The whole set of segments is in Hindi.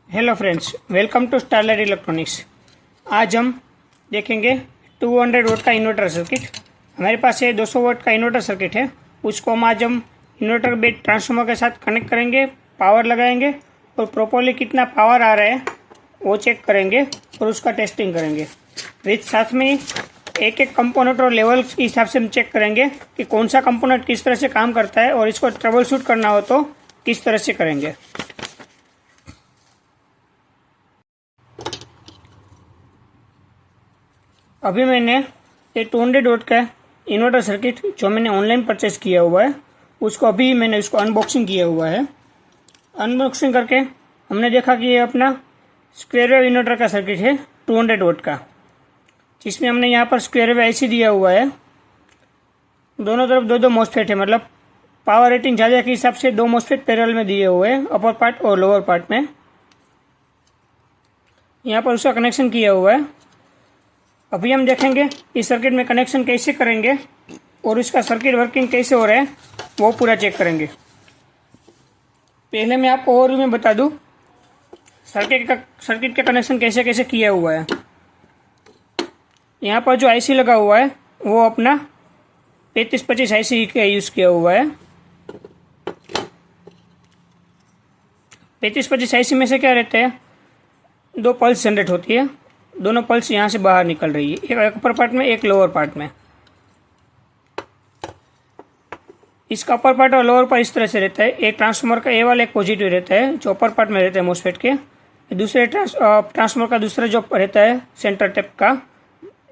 Hello friends, welcome to Starlight Electronics. आज हम देखेंगे 200 वोट का इन्वर्टर सर्किट। हमारे पास ये 200 वोट का इन्वर्टर सर्किट है। उसको आज हम इन्वर्टर बेस ट्रांसफार्मर के साथ कनेक्ट करेंगे, पावर लगाएंगे और प्रॉपरली कितना पावर आ रहा है वो चेक करेंगे और उसका टेस्टिंग करेंगे। विथ साथ में एक एक कंपोनेंट और लेवल के हिसाब से हम चेक करेंगे कि कौन सा कंपोनेंट किस तरह से काम करता है और इसको ट्रबल शूट करना हो तो किस तरह से करेंगे। अभी मैंने ये 200 वोट का इन्वर्टर सर्किट जो मैंने ऑनलाइन परचेस किया हुआ है उसको अभी मैंने उसको अनबॉक्सिंग किया हुआ है। अनबॉक्सिंग करके हमने देखा कि ये अपना स्क्वायर वेव इन्वर्टर का सर्किट है 200 वोट का, जिसमें हमने यहाँ पर स्क्वायर वेव आईसी दिया हुआ है। दोनों तरफ दो दो मॉसफेट है, मतलब पावर रेटिंग ज़्यादा के हिसाब से दो मॉसफेट पैरेलल में दिए हुए हैं, अपर पार्ट और लोअर पार्ट में। यहाँ पर उसका कनेक्शन किया हुआ है। अभी हम देखेंगे इस सर्किट में कनेक्शन कैसे करेंगे और इसका सर्किट वर्किंग कैसे हो रहा है वो पूरा चेक करेंगे। पहले मैं आपको और में बता दूं सर्किट का कनेक्शन कैसे कैसे किया हुआ है। यहाँ पर जो आईसी लगा हुआ है वो अपना 3525 आईसी का यूज़ किया हुआ है। 3525 आईसी में से क्या रहता है, दो पल्स जनरेट होती है। दोनों पल्स यहाँ से बाहर निकल रही है, एक अपर पार्ट में एक लोअर पार्ट में। इसका अपर पार्ट और लोअर पार्ट इस तरह से रहता है। एक ट्रांसफार्मर का ए वाला एक पॉजिटिव रहता है जो अपर पार्ट में रहता है मोसफेट के। दूसरे ट्रांसफार्मर का दूसरा जो रहता है सेंटर टेप का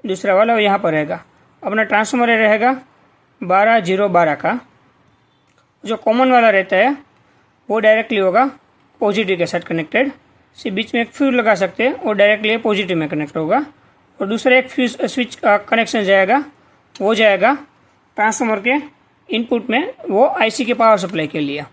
दूसरा वाला वो यहाँ पर रहेगा। अपना ट्रांसफार्मर रहेगा 12012 का। जो कॉमन वाला रहता है वो डायरेक्टली होगा पॉजिटिव के साथ कनेक्टेड। से बीच में एक फ्यूज लगा सकते हैं और डायरेक्टली पॉजिटिव में कनेक्ट होगा। और दूसरा एक फ्यूज स्विच कनेक्शन जाएगा, वो जाएगा ट्रांसफार्मर के इनपुट में, वो आईसी के पावर सप्लाई के लिए।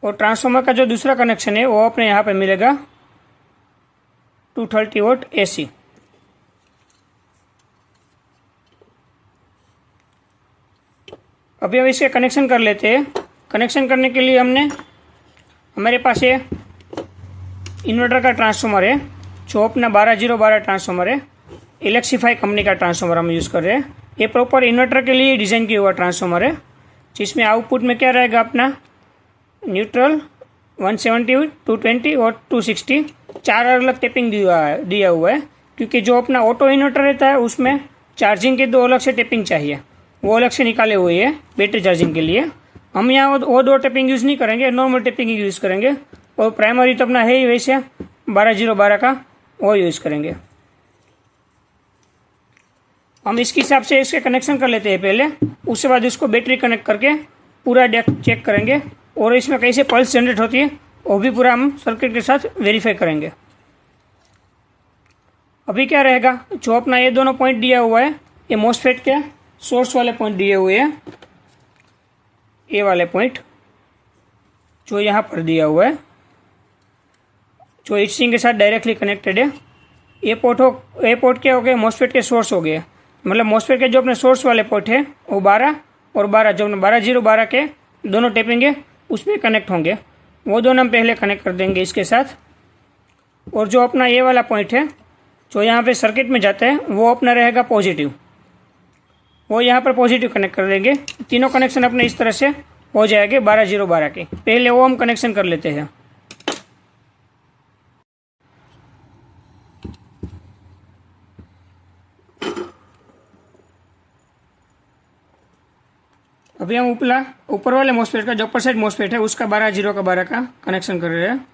और ट्रांसफार्मर का जो दूसरा कनेक्शन है वो अपने यहाँ पे मिलेगा 230 वोट एसी। अभी हम इसके कनेक्शन कर लेते हैं। कनेक्शन करने के लिए हमारे पास ये इन्वर्टर का ट्रांसफार्मर है जो अपना 12012 ट्रांसफार्मर है। इलेक्ट्रीफाई कंपनी का ट्रांसफार्मर हम यूज़ कर रहे हैं। ये प्रॉपर इन्वर्टर के लिए डिज़ाइन किया हुआ ट्रांसफार्मर है, जिसमें आउटपुट में क्या रहेगा अपना न्यूट्रल 170, 220 और 260 चार अलग टेपिंग दिया हुआ है। क्योंकि जो अपना ऑटो इन्वर्टर रहता है उसमें चार्जिंग के दो अलग से टेपिंग चाहिए, वो अलग से निकाले हुए हैं बैटरी चार्जिंग के लिए। हम यहाँ वो दो टेपिंग यूज़ नहीं करेंगे, नॉर्मल टेपिंग ही यूज़ करेंगे। और प्राइमरी तो अपना है ही वैसे 12012 का, वो यूज़ करेंगे। हम इसके हिसाब से इसके कनेक्शन कर लेते हैं पहले, उसके बाद इसको बैटरी कनेक्ट करके पूरा डेक चेक करेंगे और इसमें कैसे पल्स जनरेट होती है वो भी पूरा हम सर्किट के साथ वेरीफाई करेंगे। अभी क्या रहेगा, जो अपना ये दोनों पॉइंट दिया हुआ है ये मॉसफेट के सोर्स वाले पॉइंट दिए हुए हैं। ये वाले पॉइंट जो यहाँ पर दिया हुआ है जो हीटसिंक के साथ डायरेक्टली कनेक्टेड है। ये पोर्ट क्या हो गए, मॉसफेट के सोर्स हो गए। मतलब मॉसफेट के जो अपने सोर्स वाले पोर्ट है वो 12 और 12 जो 12012 के दोनों टेपेंगे उसमें कनेक्ट होंगे, वो दोनों हम पहले कनेक्ट कर देंगे इसके साथ। और जो अपना ये वाला पॉइंट है जो यहाँ पे सर्किट में जाता है वो अपना रहेगा पॉजिटिव, वो यहाँ पर पॉजिटिव कनेक्ट कर देंगे। तीनों कनेक्शन अपने इस तरह से हो जाएंगे 12012 के। पहले वो हम कनेक्शन कर लेते हैं। अभी हम ऊपर वाले मॉसफेट का जो अपर साइड मॉसफेट है उसका 12012 का कनेक्शन कर रहे हैं।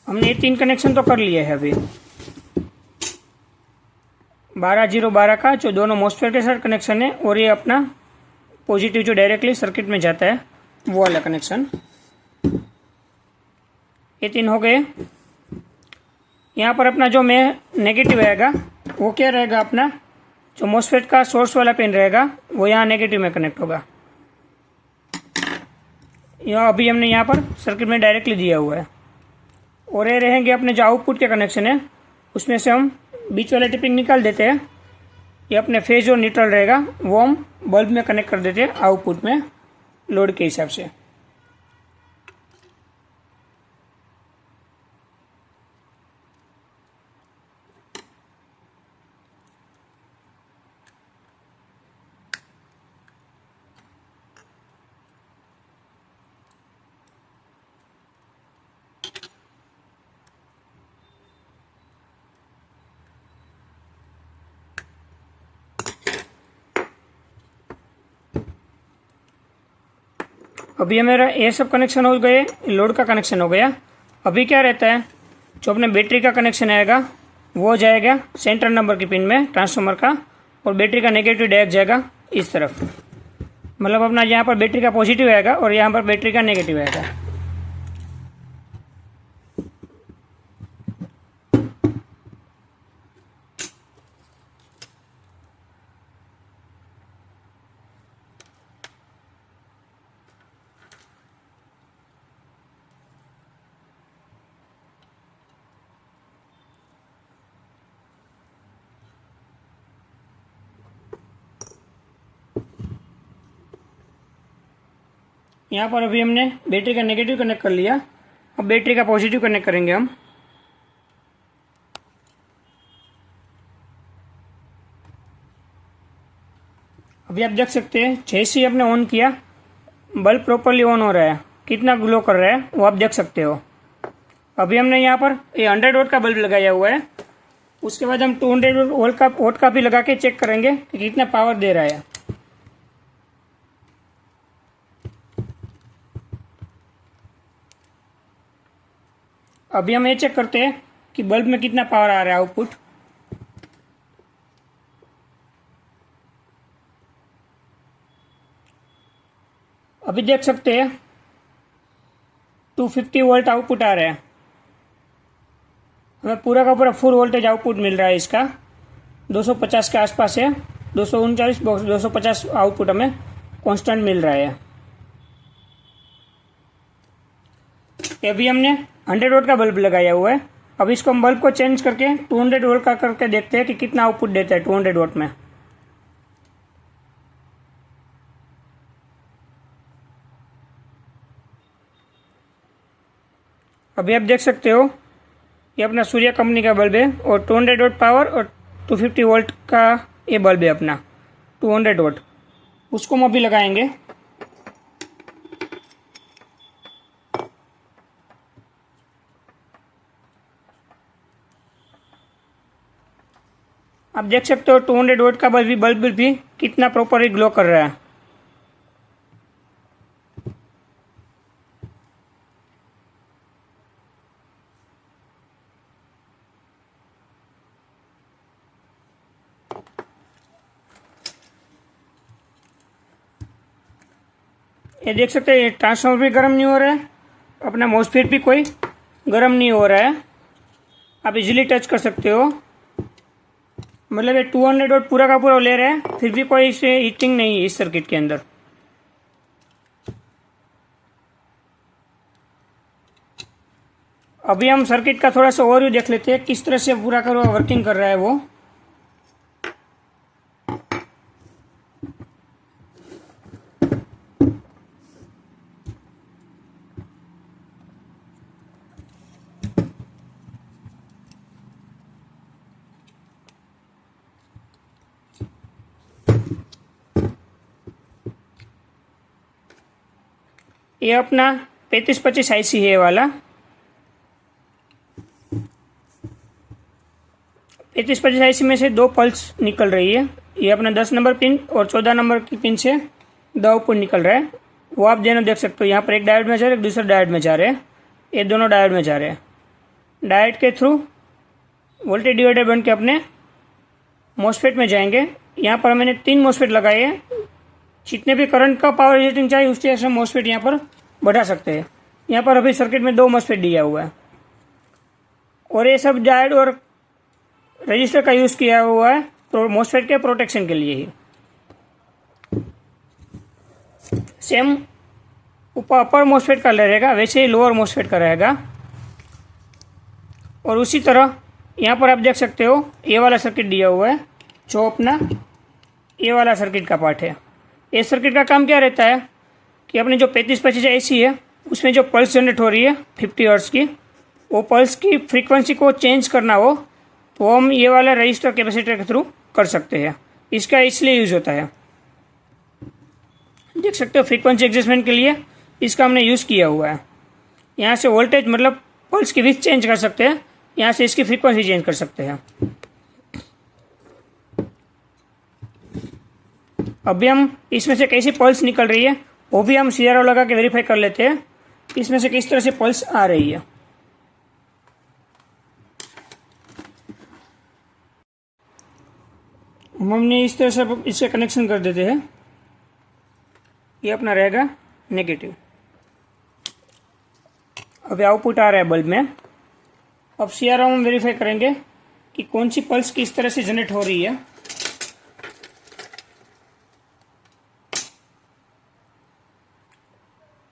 हमने ये 3 कनेक्शन तो कर लिए हैं अभी। 12012 का जो दोनों मॉसफेट के साथ कनेक्शन है और ये अपना पॉजिटिव जो डायरेक्टली सर्किट में जाता है वो वाला कनेक्शन। ये 3 हो गए। यहाँ पर अपना जो में नेगेटिव रहेगा वो क्या रहेगा, अपना जो मॉसफेट का सोर्स वाला पिन रहेगा वो यहाँ नेगेटिव में कनेक्ट होगा। यह अभी हमने यहाँ पर सर्किट में डायरेक्टली दिया हुआ है। और ये रहेंगे अपने जो आउटपुट के कनेक्शन है, उसमें से हम बीच वाले टिपिंग निकाल देते हैं। ये अपने फेज और न्यूट्रल रहेगा वो हम बल्ब में कनेक्ट कर देते हैं आउटपुट में लोड के हिसाब से। अभी मेरा ये सब कनेक्शन हो गए, लोड का कनेक्शन हो गया। अभी क्या रहता है, जो अपने बैटरी का कनेक्शन आएगा वो जाएगा सेंटर नंबर की पिन में ट्रांसफार्मर का, और बैटरी का नेगेटिव डायरेक्ट जाएगा इस तरफ। मतलब अपना यहाँ पर बैटरी का पॉजिटिव आएगा और यहाँ पर बैटरी का नेगेटिव आएगा। यहाँ पर अभी हमने बैटरी का नेगेटिव कनेक्ट कर लिया, अब बैटरी का पॉजिटिव कनेक्ट करेंगे हम। अभी आप देख सकते हैं जैसे ही आपने ऑन किया बल्ब प्रॉपरली ऑन हो रहा है, कितना ग्लो कर रहा है वो आप देख सकते हो। अभी हमने यहाँ पर ये 100 वोल्ट का बल्ब लगाया हुआ है, उसके बाद हम 200 वोल्ट का भी लगा के चेक करेंगे कि कितना पावर दे रहा है। अभी हम ये चेक करते हैं कि बल्ब में कितना पावर आ रहा है आउटपुट। अभी देख सकते हैं 250 वोल्ट आउटपुट आ रहा है। हमें पूरा का पूरा फुल वोल्टेज आउटपुट मिल रहा है इसका, 250 के आसपास है, 239 250 आउटपुट हमें कांस्टेंट मिल रहा है। अभी हमने 100 वोल्ट का बल्ब लगाया हुआ है। अब इसको हम बल्ब को चेंज करके 200 वोल्ट का करके देखते हैं कि कितना आउटपुट देता है 200 वोल्ट में। अभी आप देख सकते हो ये अपना सूर्य कंपनी का बल्ब है और 200 वोल्ट पावर और 250 वोल्ट का ये बल्ब है अपना 200 वोल्ट। उसको हम अभी लगाएंगे। आप देख सकते हो 200 वोल्ट का बल्ब भी कितना प्रॉपरली ग्लो कर रहा है। ये देख सकते हैं ये ट्रांसफार्मर भी गर्म नहीं हो रहा है, अपना मॉसफेट भी कोई गर्म नहीं हो रहा है। आप इजीली टच कर सकते हो। मतलब ये 200 वोल्ट पूरा का पूरा ले रहे हैं, फिर भी कोई इसे हीटिंग नहीं है इस सर्किट के अंदर। अभी हम सर्किट का थोड़ा सा ओवरव्यू देख लेते हैं किस तरह से पूरा का पूरा वर्किंग कर रहा है वो। ये अपना 3525 IC है वाला। 3525 IC में से 2 पल्स निकल रही है। ये अपना 10 नंबर पिन और 14 नंबर की पिन से 2 आउटपुट निकल रहा है। वो आप दोनों देख सकते हो, यहाँ पर एक डायोड में जा रहा है, एक दूसरा डायोड में जा रहे हैं। ये दोनों डायोड में जा रहे हैं। डायोड के थ्रू वोल्टेज डिवाइडर बन के अपने मॉसफेट में जाएंगे। यहाँ पर मैंने 3 मॉसफेट लगाए हैं जितने भी करंट का पावर रेटिंग चाहिए उसके हिसाब से मोसफेट यहाँ पर बढ़ा सकते हैं। यहाँ पर अभी सर्किट में 2 मोसफेट दिया हुआ है और ये सब डायोड और रजिस्टर का यूज़ किया हुआ है मोसफेट के प्रोटेक्शन के लिए ही। सेम अपर मोसफेट का रहेगा वैसे ही लोअर मोसफेट का रहेगा। और उसी तरह यहाँ पर आप देख सकते हो ये वाला सर्किट दिया हुआ है जो अपना ये वाला सर्किट का पार्ट है। ये सर्किट का काम क्या रहता है कि अपने जो 3550 AC है उसमें जो पल्स जनरेट हो रही है 50 हर्ट्ज की, वो पल्स की फ्रीक्वेंसी को चेंज करना हो तो हम ये वाला रजिस्टर कैपेसिटर के थ्रू कर सकते हैं। इसका इसलिए यूज़ होता है, देख सकते हो फ्रीक्वेंसी एडजस्टमेंट के लिए इसका हमने यूज़ किया हुआ है। यहाँ से वोल्टेज मतलब पल्स की विड्थ चेंज कर सकते हैं, यहाँ से इसकी फ्रीक्वेंसी चेंज कर सकते हैं। अभी हम इसमें से कैसी पल्स निकल रही है वो भी हम CRO लगा के वेरीफाई कर लेते हैं इसमें से किस तरह से पल्स आ रही है। हमने इस तरह से इससे कनेक्शन कर देते हैं, ये अपना रहेगा नेगेटिव। अभी आउटपुट आ रहा है बल्ब में। अब CRO में वेरीफाई करेंगे कि कौन सी पल्स किस तरह से जनरेट हो रही है।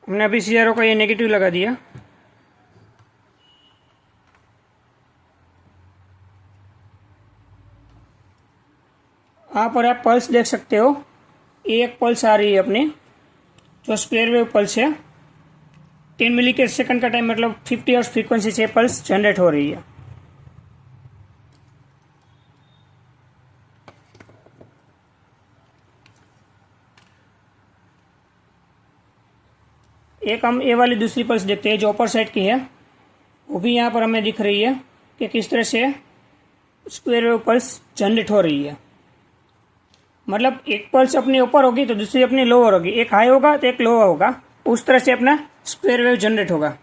हमने अभी CRO का ये नेगेटिव लगा दिया। यहाँ पर आप पल्स देख सकते हो, एक पल्स आ रही है अपनी जो स्क्वायर वेव पल्स है। 10 मिली के सेकंड का टाइम मतलब 50 हर्ट्ज फ्रीक्वेंसी से पल्स जनरेट हो रही है। एक हम ये वाली दूसरी पल्स देखते हैं जो अपर साइड की है, वो भी यहाँ पर हमें दिख रही है कि किस तरह से स्क्वायर वेव पल्स जनरेट हो रही है। मतलब एक पल्स अपनी ऊपर होगी तो दूसरी अपनी लोअर होगी, एक हाई होगा तो एक लोअर होगा, उस तरह से अपना स्क्वायर वेव जनरेट होगा।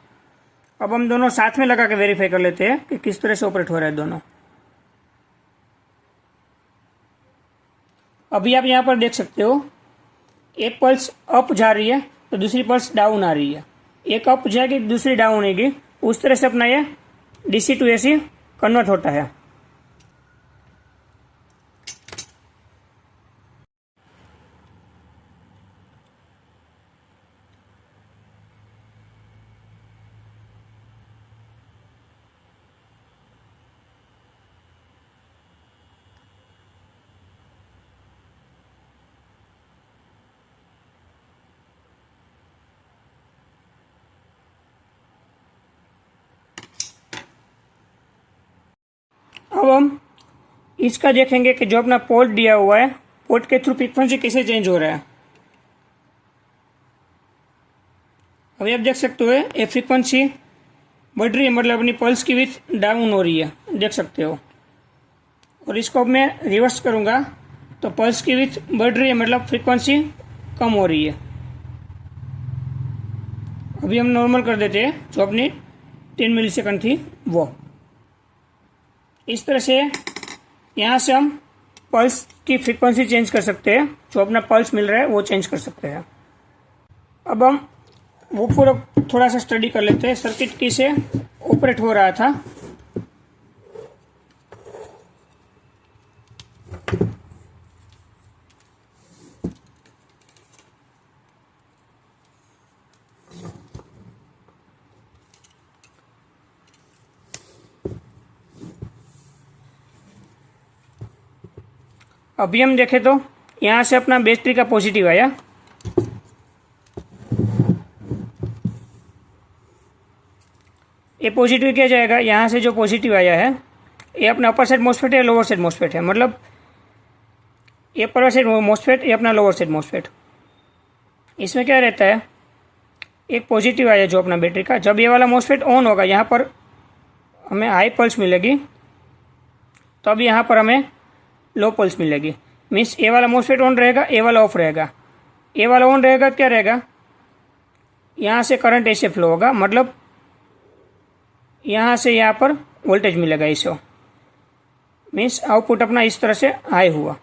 अब हम दोनों साथ में लगा के वेरीफाई कर लेते हैं कि किस तरह से ऑपरेट हो रहा है दोनों। अभी आप यहाँ पर देख सकते हो एक पल्स अप जा रही है तो दूसरी पल्स डाउन आ रही है, एक अप जाएगी दूसरी डाउन आएगी, उस तरह से अपना ये DC to AC कन्वर्ट होता है। अब हम इसका देखेंगे कि जो अपना पोर्ट दिया हुआ है पोर्ट के थ्रू फ्रीक्वेंसी कैसे चेंज हो रहा है। अभी आप देख सकते हो ये फ्रीक्वेंसी बढ़ रही है, मतलब अपनी पल्स की विड्थ डाउन हो रही है, देख सकते हो। और इसको अब मैं रिवर्स करूँगा तो पल्स की विड्थ बढ़ रही है, मतलब फ्रीक्वेंसी कम हो रही है। अभी हम नॉर्मल कर देते हैं जो अपनी 10 मिली सेकंड थी वो। इस तरह से यहाँ से हम पल्स की फ्रीक्वेंसी चेंज कर सकते हैं, जो अपना पल्स मिल रहा है वो चेंज कर सकते हैं। अब हम वो पूरा थोड़ा सा स्टडी कर लेते हैं सर्किट कैसे ऑपरेट हो रहा था। अभी हम देखें तो यहाँ से अपना बैटरी का पॉजिटिव आया, ये पॉजिटिव क्या जाएगा, यहाँ से जो पॉजिटिव आया है ये अपना अपर साइड मोसफेट है, लोअर साइड मोसफेट है, मतलब ये अपर साइड मोसफेट ये अपना लोअर साइड मोसफेट। इसमें क्या रहता है, एक पॉजिटिव आया जो अपना बैटरी का, जब ये वाला मोसफेट ऑन होगा यहाँ पर हमें हाई पल्स मिलेगी, तो अब यहाँ पर हमें लो पल्स मिलेगी। मीन्स ए वाला मोसफेट ऑन रहेगा, ए वाला ऑफ रहेगा। ए वाला ऑन रहेगा तो क्या रहेगा, यहाँ से करंट ऐसे फ्लो होगा, मतलब यहाँ से यहाँ पर वोल्टेज मिलेगा इसको। मीन्स आउटपुट अपना इस तरह से हाई हुआ।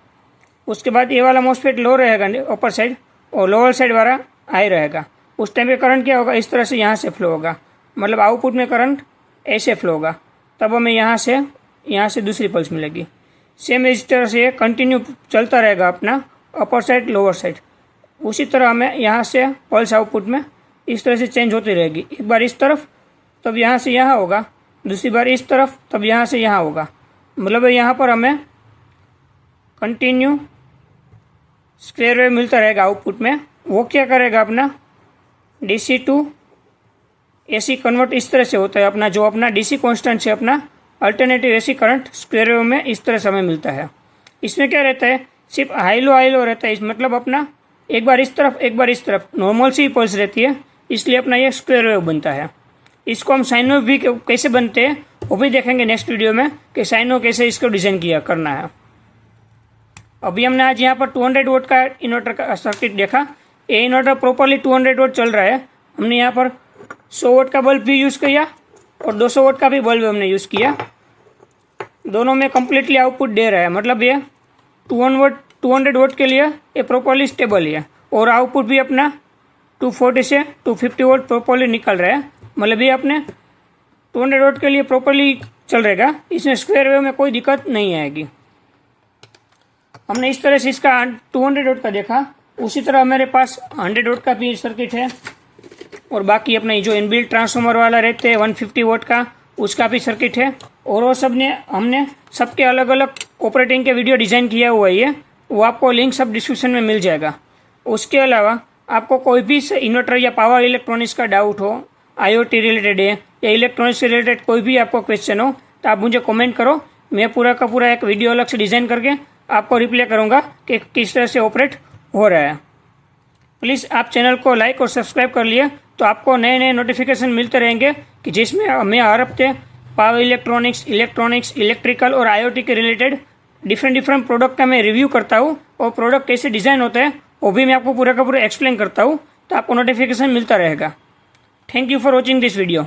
उसके बाद ये वाला मोसफेट लो रहेगा अपर साइड, और लोअर साइड वाला हाई रहेगा। उस टाइम पे करंट क्या होगा, इस तरह से यहाँ से फ्लो होगा, मतलब आउटपुट में करंट ऐसे फ्लो होगा। तब हमें यहाँ से दूसरी पल्स मिलेगी। सेम इस तरह से कंटिन्यू चलता रहेगा अपना अपर साइड लोअर साइड। उसी तरह हमें यहाँ से पल्स आउटपुट में इस तरह से चेंज होती रहेगी। एक बार इस तरफ तब यहाँ से यहाँ होगा, दूसरी बार इस तरफ तब यहाँ से यहाँ होगा। मतलब यहाँ पर हमें कंटिन्यू स्क्वायर वेव मिलता रहेगा आउटपुट में। वो क्या करेगा, अपना डीसी टू एसी कन्वर्ट इस तरह से होता है। अपना जो अपना डीसी कांस्टेंट से अपना alternative AC current square wave में इस तरह से हमें मिलता है। इसमें क्या रहता है, सिर्फ हाई लो रहता है। इस मतलब अपना एक बार इस तरफ एक बार इस तरफ नॉर्मल सी पल्स रहती है, इसलिए अपना ये स्क्वायर वेव बनता है। इसको हम साइन वेव भी कैसे बनते हैं वो भी देखेंगे नेक्स्ट वीडियो में, कि साइन वेव कैसे इसको डिज़ाइन करना है। अभी हमने आज यहाँ पर 200 वोट का इन्वर्टर का सर्किट देखा। ये इन्वर्टर प्रॉपरली 200 वोट चल रहा है। हमने यहाँ पर 100 वोट का बल्ब भी यूज़ किया और 200 वोट का भी बल्ब हमने यूज़ किया। दोनों में कम्प्लीटली आउटपुट दे रहा है, मतलब ये 200 वोट के लिए ये प्रॉपरली स्टेबल है। और आउटपुट भी अपना 240 से 250 वोट प्रॉपरली निकल रहा है, मतलब ये अपने 200 वोट के लिए प्रॉपरली चल रहेगा। इसमें स्क्वायर वेव में कोई दिक्कत नहीं आएगी। हमने इस तरह से इसका 200 वोट का देखा। उसी तरह मेरे पास 100 वोट का भी सर्किट है, और बाकी अपना जो इनबिल्ट ट्रांसफार्मर वाला रहते हैं 150 वोट का, उसका भी सर्किट है। और वो सब ने हमने सबके अलग अलग ऑपरेटिंग के वीडियो डिज़ाइन किया हुआ है। वो आपको लिंक सब डिस्क्रिप्शन में मिल जाएगा। उसके अलावा आपको कोई भी इन्वर्टर या पावर इलेक्ट्रॉनिक्स का डाउट हो, IoT रिलेटेड है या इलेक्ट्रॉनिक्स से रिलेटेड कोई भी आपको क्वेश्चन हो, तो आप मुझे कमेंट करो। मैं पूरा का पूरा एक वीडियो अलग से डिज़ाइन करके आपको रिप्लाई करूँगा कि किस तरह से ऑपरेट हो रहा है। प्लीज़ आप चैनल को लाइक और सब्सक्राइब कर लिए, तो आपको नए नए नोटिफिकेशन मिलते रहेंगे कि जिसमें मैं हर हफ्ते पावर इलेक्ट्रॉनिक्स, इलेक्ट्रिकल और IoT के रिलेटेड डिफरेंट प्रोडक्ट का मैं रिव्यू करता हूँ, और प्रोडक्ट कैसे डिज़ाइन होता है वो भी मैं आपको पूरा का पूरा एक्सप्लेन करता हूँ, तो आपको नोटिफिकेशन मिलता रहेगा। Thank you for watching this video.